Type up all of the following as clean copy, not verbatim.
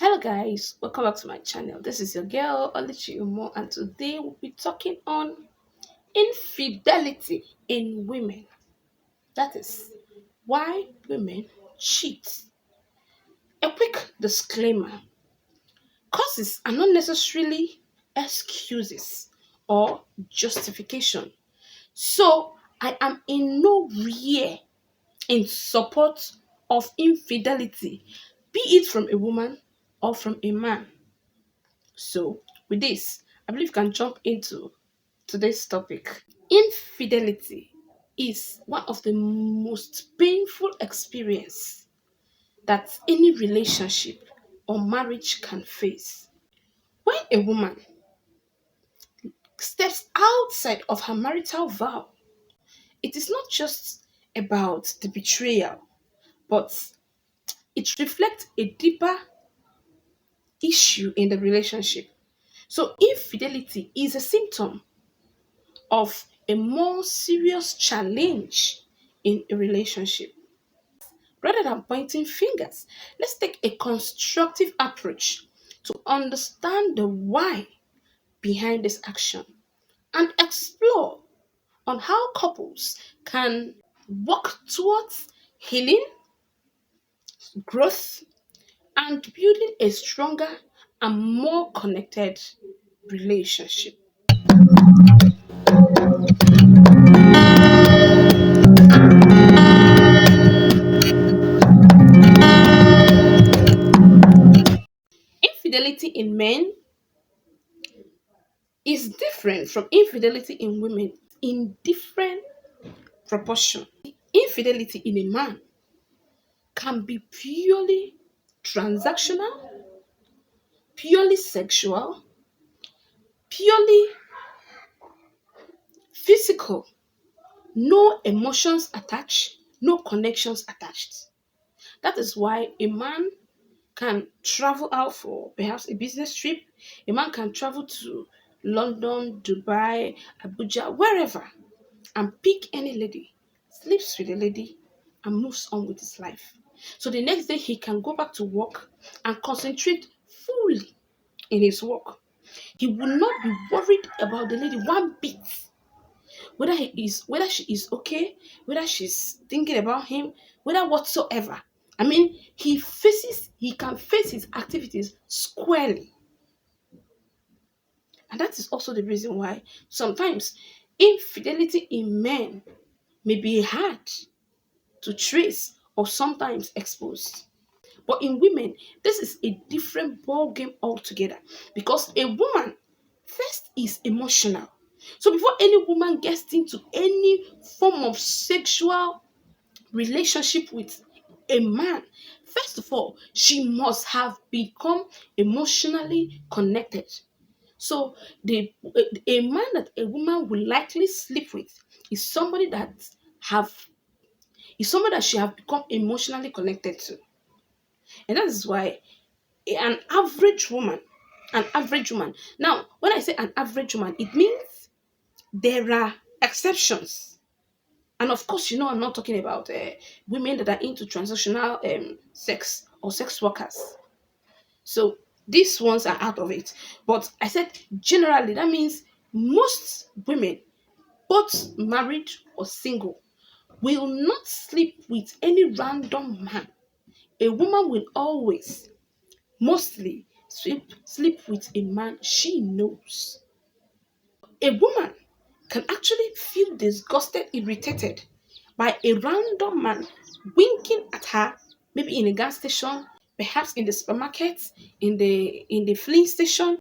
Hello guys, welcome back to my channel. This is your girl Oluchi Umo, and today we'll be talking on infidelity in women. That is why women cheat. A quick disclaimer: causes are not necessarily excuses or justification. So I am in no way in support of infidelity, be it from a woman or from a man. So, with this, I believe we can jump into today's topic. Infidelity is one of the most painful experience that any relationship or marriage can face. When a woman steps outside of her marital vow, it is not just about the betrayal, but it reflects a deeper issue in the relationship. So, infidelity is a symptom of a more serious challenge in a relationship. Rather than pointing fingers, let's take a constructive approach to understand the why behind this action and explore on how couples can work towards healing, growth, and building a stronger and more connected relationship. Infidelity in men is different from infidelity in women in different proportion. Infidelity in a man can be purely transactional, purely sexual, purely physical, no emotions attached, no connections attached. That is why a man can travel out for perhaps a business trip. A man can travel to London, Dubai, Abuja, wherever, and pick any lady, sleeps with the lady, and moves on with his life. So the next day he can go back to work and concentrate fully in his work. He will not be worried about the lady one bit, whether she is okay, whether she's thinking about him, whether whatsoever. I mean, he can face his activities squarely. And that is also the reason why sometimes infidelity in men may be hard to trace or sometimes exposed. But in women, this is a different ball game altogether because a woman first is emotional. So before any woman gets into any form of sexual relationship with a man, first of all, she must have become emotionally connected. So a man that a woman will likely sleep with is somebody that have is somebody that she have become emotionally connected to. And that is why an average woman. Now, when I say an average woman, it means there are exceptions. And of course, I'm not talking about women that are into transactional sex or sex workers. So these ones are out of it. But I said generally, that means most women, both married or single, will not sleep with any random man. A woman will always mostly sleep with a man she knows. A woman can actually feel disgusted, irritated by a random man winking at her, maybe in a gas station, perhaps in the supermarket, in the filling station.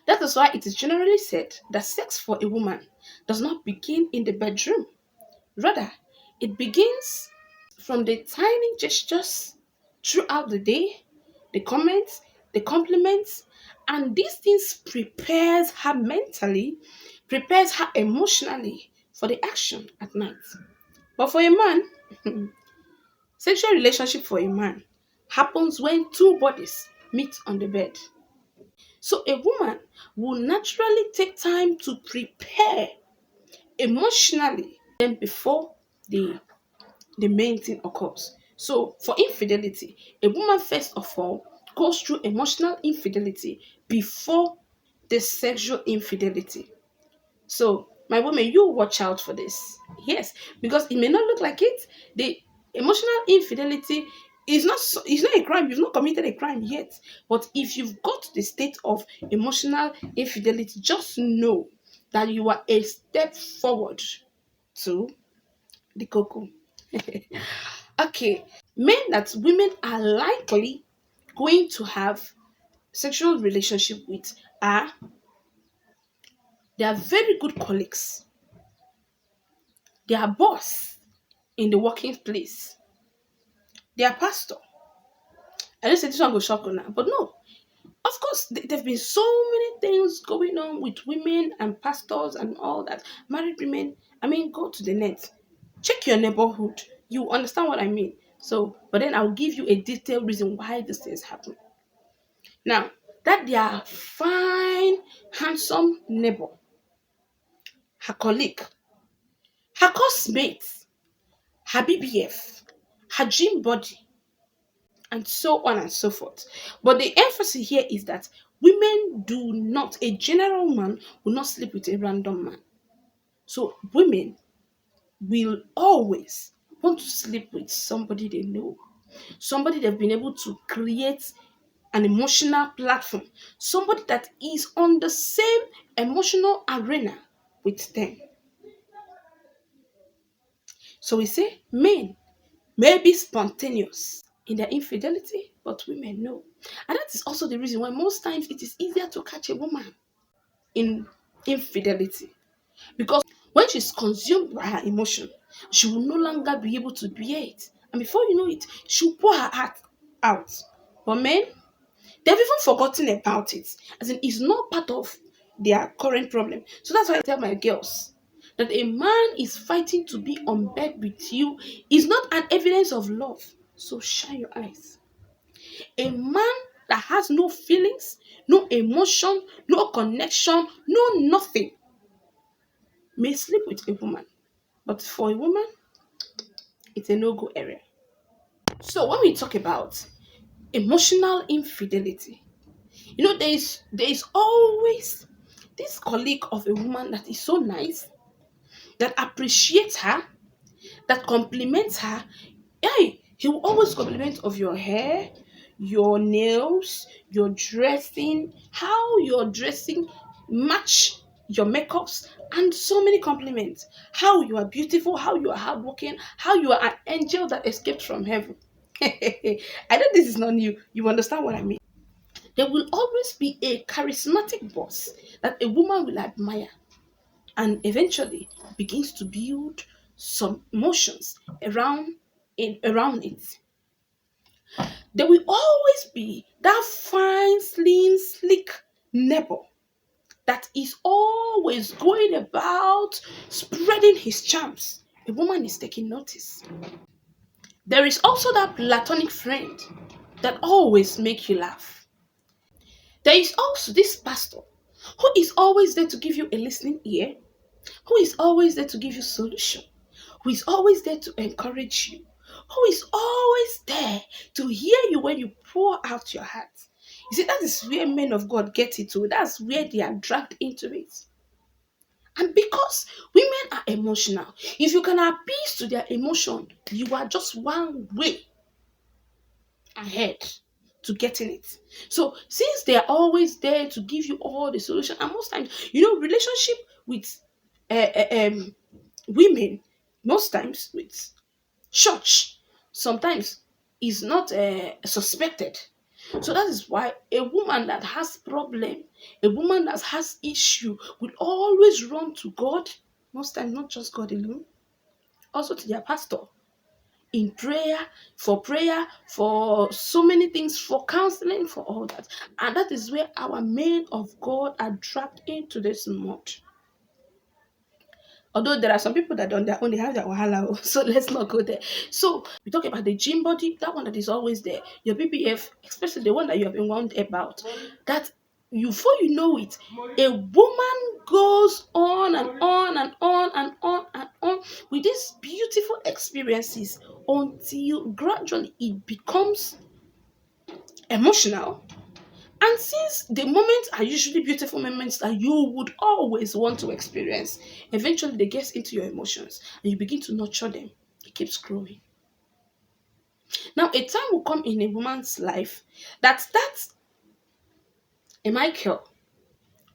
That is why it is generally said that sex for a woman does not begin in the bedroom. Rather, it begins from the tiny gestures throughout the day, the comments, the compliments, and these things prepares her mentally, prepares her emotionally for the action at night. But for a man, sexual relationship for a man happens when two bodies meet on the bed. So a woman will naturally take time to prepare emotionally then before the the main thing occurs. So for infidelity, a woman first of all goes through emotional infidelity before the sexual infidelity. So, my woman, you watch out for this. Yes, because it may not look like it. The emotional infidelity is not it's not a crime. You've not committed a crime yet. But if you've got to the state of emotional infidelity, just know that you are a step forward to the cocoa. Okay, men that women are likely going to have sexual relationship with are they are very good colleagues. They are boss in the working place. They are pastor. I don't say this one go shock you now, but no. Of course, there've been so many things going on with women and pastors and all that. Married women, I mean, go to the net, check your neighborhood. You understand what I mean. So, but then I'll give you a detailed reason why these things happen. Now, that their fine, handsome neighbor, her colleague, her classmate, her BBF, her gym body, and so on and so forth. But the emphasis here is that women do not, a general man will not sleep with a random man. So women will always want to sleep with somebody they know, somebody they've been able to create an emotional platform, somebody that is on the same emotional arena with them. So we say men may be spontaneous in their infidelity, but women know. And that is also the reason why most times it is easier to catch a woman in infidelity. Because when she's consumed by her emotion, she will no longer be able to bear it. And before you know it, she'll pour her heart out. But men, they've even forgotten about it. As in, it's not part of their current problem. So that's why I tell my girls that a man is fighting to be on bed with you is not an evidence of love. So shine your eyes. A man that has no feelings, no emotion, no connection, no nothing may sleep with a woman. But for a woman, it's a no-go area. So when we talk about emotional infidelity, there is always this colleague of a woman that is so nice, that appreciates her, that compliments her. Hey, he will always compliment of your hair, your nails, your dressing, how your dressing match your makeups, and so many compliments. How you are beautiful, how you are hardworking, how you are an angel that escaped from heaven. I know this is not new. You understand what I mean? There will always be a charismatic boss that a woman will admire and eventually begins to build some emotions around it. There will always be that fine, slim, sleek neighbor that is always going about spreading his charms. A woman is taking notice. There is also that platonic friend that always make you laugh. There is also this pastor who is always there to give you a listening ear, who is always there to give you solution, who is always there to encourage you, who is always there to hear you when you pour out your heart. You see, that is where men of God get it to. That's where they are dragged into it. And because women are emotional, if you can appease to their emotion, you are just one way ahead to getting it. So since they are always there to give you all the solution, and most times, relationship with uh, uh, um women, most times with church, sometimes is not suspected. So that is why a woman that has problem, a woman that has issue, will always run to God. Most times, not just God alone, also to their pastor in prayer, for so many things, for counseling, for all that. And that is where our men of God are dragged into this mud. Although there are some people that on their own they have their wahala, so let's not go there. So we talk about the gym body, that one that is always there. Your BBF, especially the one that you have been wound about, that before you know it, a woman goes on and on and on and on and on with these beautiful experiences until gradually it becomes emotional. And since the moments are usually beautiful moments that you would always want to experience, eventually they get into your emotions and you begin to nurture them. It keeps growing. Now, a time will come in a woman's life that's a Michael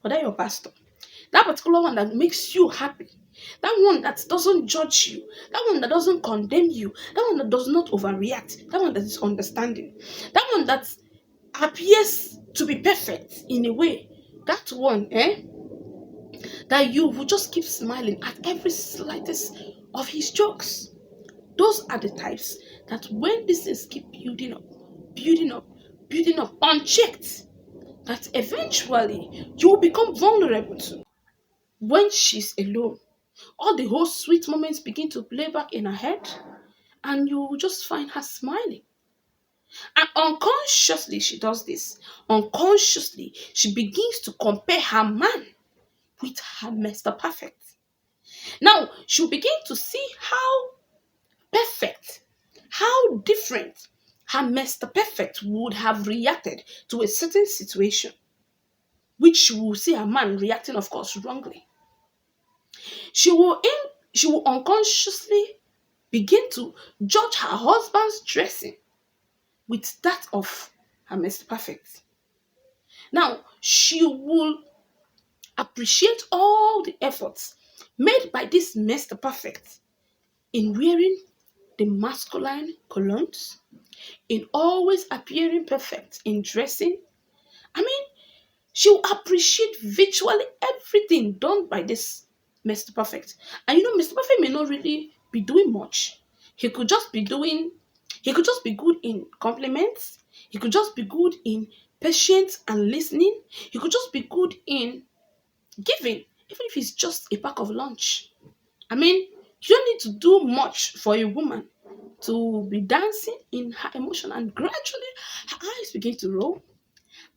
or that your pastor, that particular one that makes you happy, that one that doesn't judge you, that one that doesn't condemn you, that one that does not overreact, that one that is understanding, that one that appears to be perfect in a way, that one, that you will just keep smiling at every slightest of his jokes. Those are the types that when these things keep building up, building up, unchecked, that eventually you will become vulnerable to. When she's alone, all the whole sweet moments begin to play back in her head, and you will just find her smiling. And unconsciously, she does this. Unconsciously, she begins to compare her man with her Mr. Perfect. Now, she'll begin to see how perfect, how different her Mr. Perfect would have reacted to a certain situation, which she will see her man reacting, of course, wrongly. She will she will unconsciously begin to judge her husband's dressing with that of her Mr. Perfect. Now, she will appreciate all the efforts made by this Mr. Perfect in wearing the masculine colognes, in always appearing perfect in dressing. I mean, she'll appreciate virtually everything done by this Mr. Perfect. And Mr. Perfect may not really be doing much. He could just be doing, he could just be good in compliments. He could just be good in patience and listening. He could just be good in giving, even if it's just a pack of lunch. I mean, you don't need to do much for a woman to be dancing in her emotion, and gradually her eyes begin to roll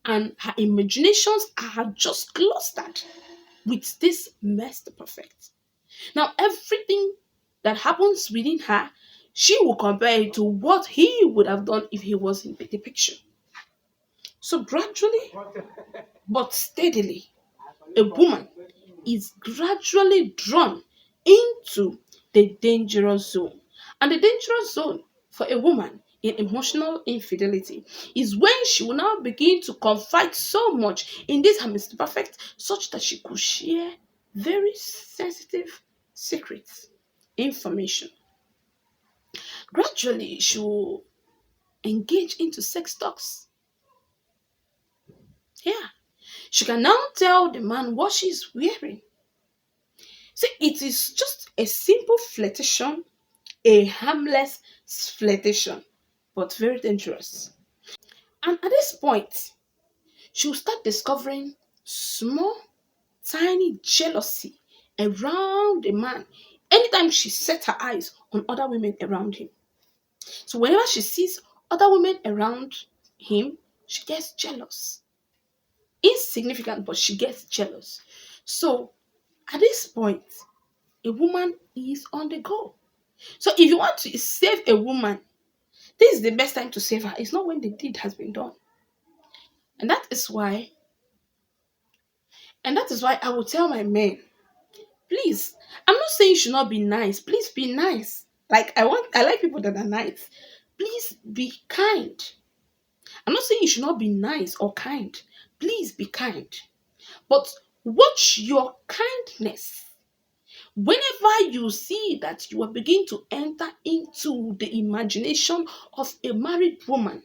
and her imaginations are just clustered with this Mr. Perfect. Now, everything that happens within her, she will compare it to what he would have done if he was in the picture. So, gradually but steadily, a woman is gradually drawn into the dangerous zone. And the dangerous zone for a woman in emotional infidelity is when she will now begin to confide so much in this her Mr. Perfect, such that she could share very sensitive secrets, information. Gradually, she will engage into sex talks. Yeah. She can now tell the man what she's wearing. See, it is just a simple flirtation, a harmless flirtation, but very dangerous. And at this point, she'll start discovering small, tiny jealousy around the man anytime she sets her eyes on other women around him. So whenever she sees other women around him, she gets jealous. Insignificant, but she gets jealous. So at this point, a woman is on the go. So if you want to save a woman, this is the best time to save her. It's not when the deed has been done. And that is why, I will tell my men, please, I'm not saying you should not be nice. Please be nice. I like people that are nice. Please be kind. I'm not saying you should not be nice or kind. Please be kind. But watch your kindness. Whenever you see that you are beginning to enter into the imagination of a married woman,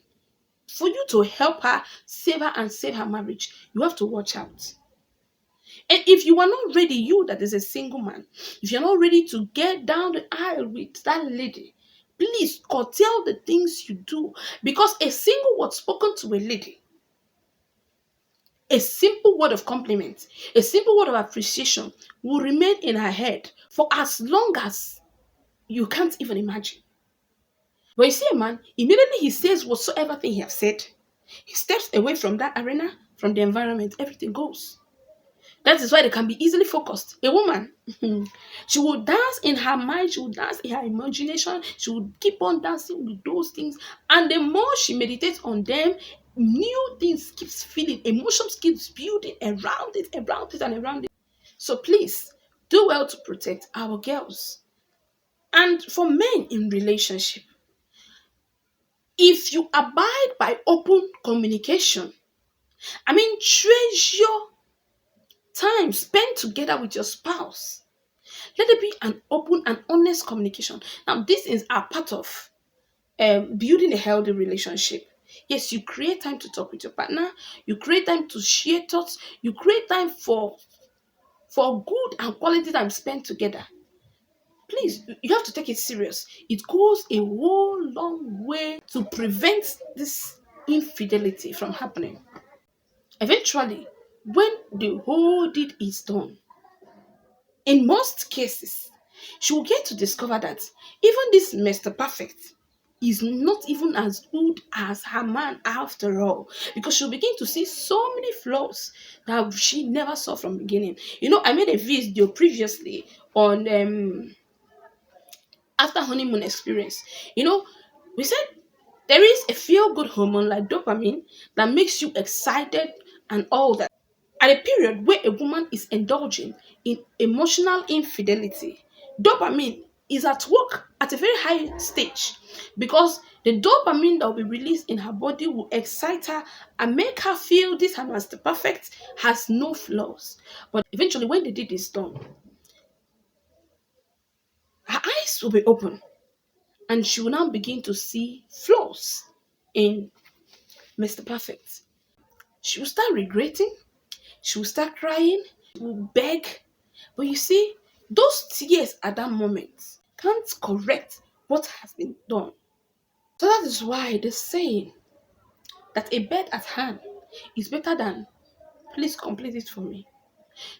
for you to help her, save her, and save her marriage, you have to watch out. And if you are not ready, you that is a single man, if you're not ready to get down the aisle with that lady, please curtail the things you do. Because a single word spoken to a lady, a simple word of compliment, a simple word of appreciation will remain in her head for as long as you can't even imagine. But you see a man, immediately he says whatsoever thing he has said, he steps away from that arena, from the environment, everything goes. That is why they can be easily focused. A woman, she will dance in her mind, she will dance in her imagination, she will keep on dancing with those things. And the more she meditates on them, new things keeps feeling, emotions keeps building and around it. So please do well to protect our girls. And for men in relationship, if you abide by open communication, I mean, treasure time spent together with your spouse. Let it be an open and honest communication. Now, this is a part of building a healthy relationship. Yes, you create time to talk with your partner. You create time to share thoughts. You create time for good and quality time spent together. Please, you have to take it serious. It goes a whole long way to prevent this infidelity from happening. Eventually, when the whole deed is done, in most cases, she will get to discover that even this Mr. Perfect is not even as good as her man after all, because she'll begin to see so many flaws that she never saw from beginning. I made a video previously on after honeymoon experience. We said there is a feel good hormone like dopamine that makes you excited and all that. At a period where a woman is indulging in emotional infidelity, dopamine is at work at a very high stage, because the dopamine that will be released in her body will excite her and make her feel this her master perfect has no flaws. But eventually, when the deed is done, her eyes will be open and she will now begin to see flaws in Mr. Perfect. She will start regretting, she will start crying, she will beg. But you see, those tears at that moment can't correct what has been done. So that is why the saying that a bed at hand is better than please complete it for me.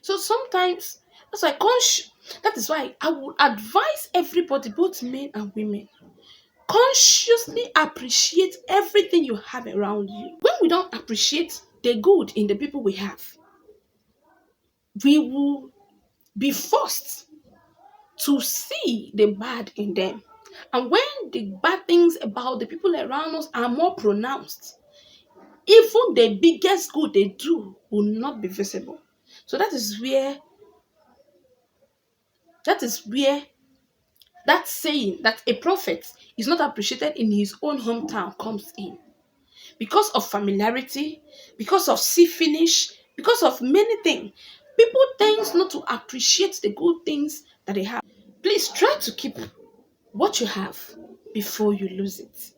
So sometimes that's why that is why I would advise everybody, both men and women, consciously appreciate everything you have around you. When we don't appreciate the good in the people we have, we will be forced to see the bad in them. And when the bad things about the people around us are more pronounced, even the biggest good they do will not be visible. So that is where that saying that a prophet is not appreciated in his own hometown comes in. Because of familiarity, because of see finish, because of many things, people tend not to appreciate the good things that they have. Please try to keep what you have before you lose it.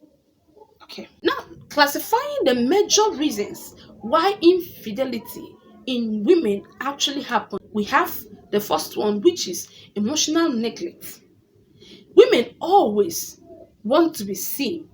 Okay. Now, classifying the major reasons why infidelity in women actually happen. We have the first one, which is emotional neglect. Women always want to be seen.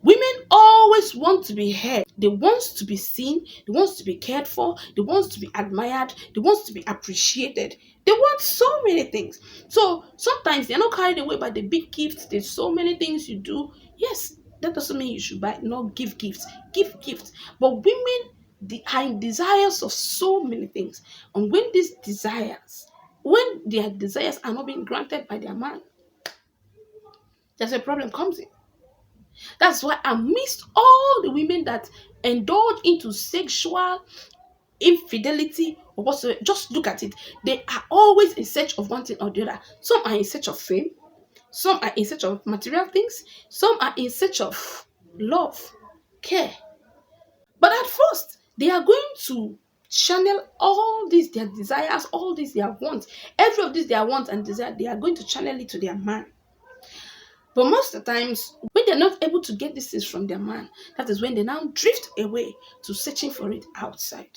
Women always want to be heard. They want to be seen. They want to be cared for. They want to be admired. They want to be appreciated. They want so many things. So sometimes they're not carried away by the big gifts. There's so many things you do. Yes, that doesn't mean you should buy, not give gifts. Give gifts. But women are in desires of so many things. And when their desires are not being granted by their man, there's a problem comes in. That's why amidst all the women that indulge into sexual infidelity or whatsoever, just look at it. They are always in search of one thing or the other. Some are in search of fame, some are in search of material things, some are in search of love, care. But at first, they are going to channel all these their desires, all these their wants, every of these their wants and desire, they are going to channel it to their man. But most of the times, when they're not able to get these things from their man, that is when they now drift away to searching for it outside.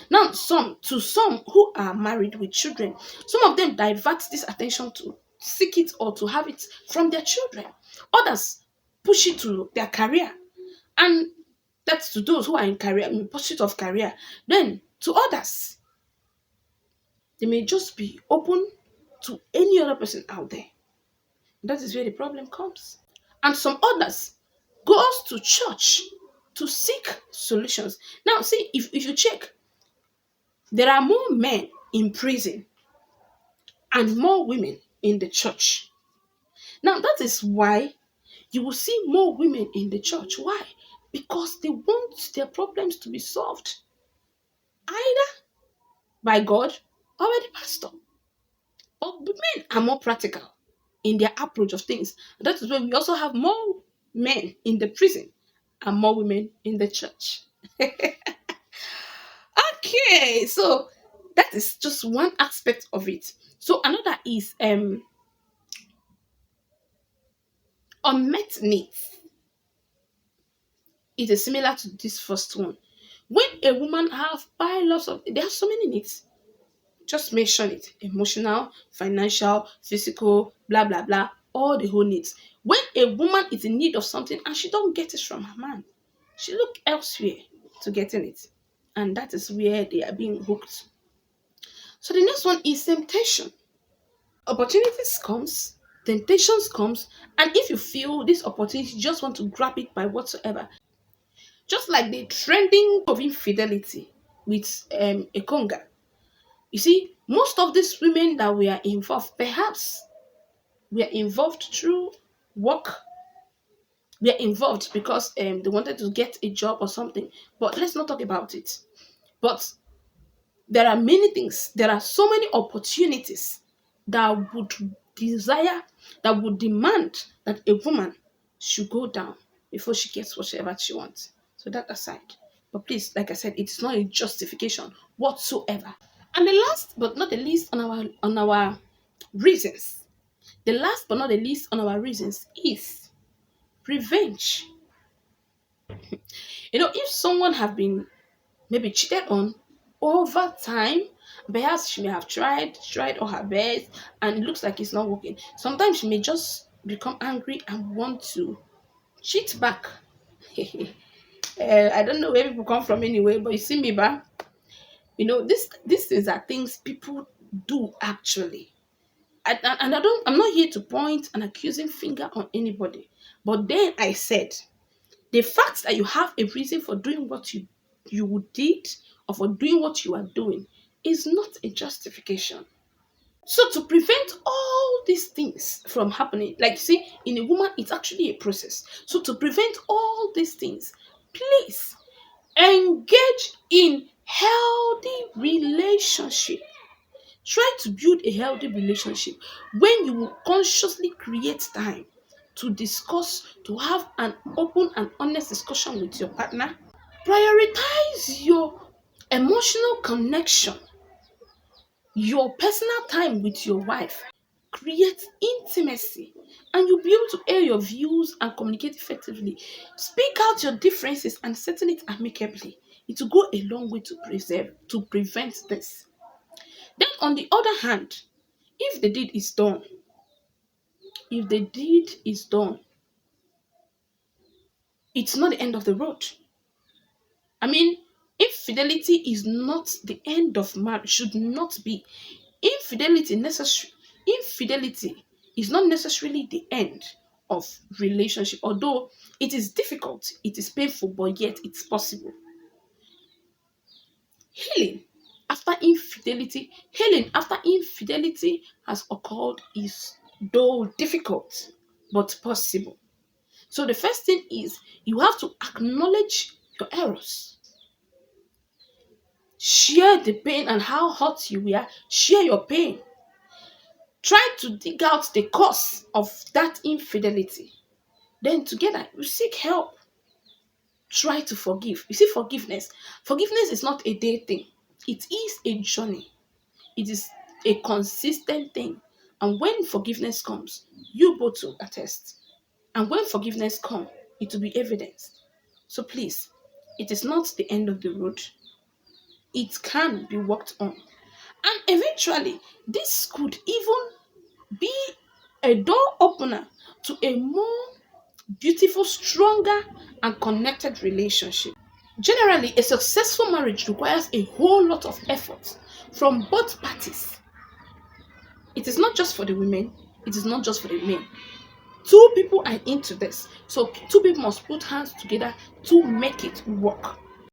Now, some who are married with children, some of them divert this attention to seek it or to have it from their children. Others push it to their career. And that's to those who are in career, in pursuit of career. Then to others, they may just be open to any other person out there. That is where the problem comes. And some others goes to church to seek solutions. Now, see, if you check, there are more men in prison and more women in the church. Now, that is why you will see more women in the church. Why? because they want their problems to be solved either by God or by the pastor. But men are more practical in their approach of things. That is why we also have more men in the prison and more women in the church. Okay, so that is just one aspect of it. So another is unmet needs. It is similar to this first one. When a woman have piles of, there are so many needs. Just mention it: emotional, financial, physical, blah blah blah, all the whole needs. When a woman is in need of something and she don't get it from her man, she look elsewhere to getting it, and that is where they are being hooked. So the next one is temptation. Opportunities comes, temptations comes, and if you feel this opportunity, you just want to grab it by whatsoever. Just like the trending of infidelity with a conga. You see, most of these women that we are involved, perhaps we are involved through work. We are involved because they wanted to get a job or something. But let's not talk about it. But there are many things, there are so many opportunities that would desire, that would demand that a woman should go down before she gets whatever she wants. So that aside. But please, like I said, it's not a justification whatsoever. And the last but not the least on our reasons, the last but not the least on our reasons is revenge. If someone have been maybe cheated on over time, perhaps she may have tried all her best, and it looks like it's not working. Sometimes she may just become angry and want to cheat back. I don't know where people come from anyway, but you see me back. These things are things people do actually. And I'm not here to point an accusing finger on anybody. But then I said, the fact that you have a reason for doing what you did, or for doing what you are doing, is not a justification. So to prevent all these things from happening, like see, in a woman, it's actually a process. So to prevent all these things, please engage in healthy relationship. Try to build a healthy relationship when you will consciously create time to discuss, to have an open and honest discussion with your partner. Prioritize your emotional connection, your personal time with your wife. Create intimacy, and you'll be able to air your views and communicate effectively. Speak out your differences and settle it amicably. It will go a long way to prevent this. Then, on the other hand, if the deed is done, if the deed is done, it's not the end of the road. I mean, infidelity is not the end of marriage, should not be. Infidelity is not necessarily the end of relationship, although it is difficult, it is painful, but yet it's possible. Healing after infidelity has occurred is though difficult but possible. So the first thing is you have to acknowledge your errors. Share the pain and how hurt you were. Share your pain. Try to dig out the cause of that infidelity. Then together you seek help. Try to forgive. You see, forgiveness is not a day thing. It is a journey. It is a consistent thing. And when forgiveness comes, you both will attest. And when forgiveness comes, it will be evidenced. So please, it is not the end of the road. It can be worked on. And eventually, this could even be a door opener to a more beautiful, stronger, and connected relationship. Generally, a successful marriage requires a whole lot of effort from both parties. It is not just for the women, it is not just for the men. Two people are into this. So two people must put hands together to make it work.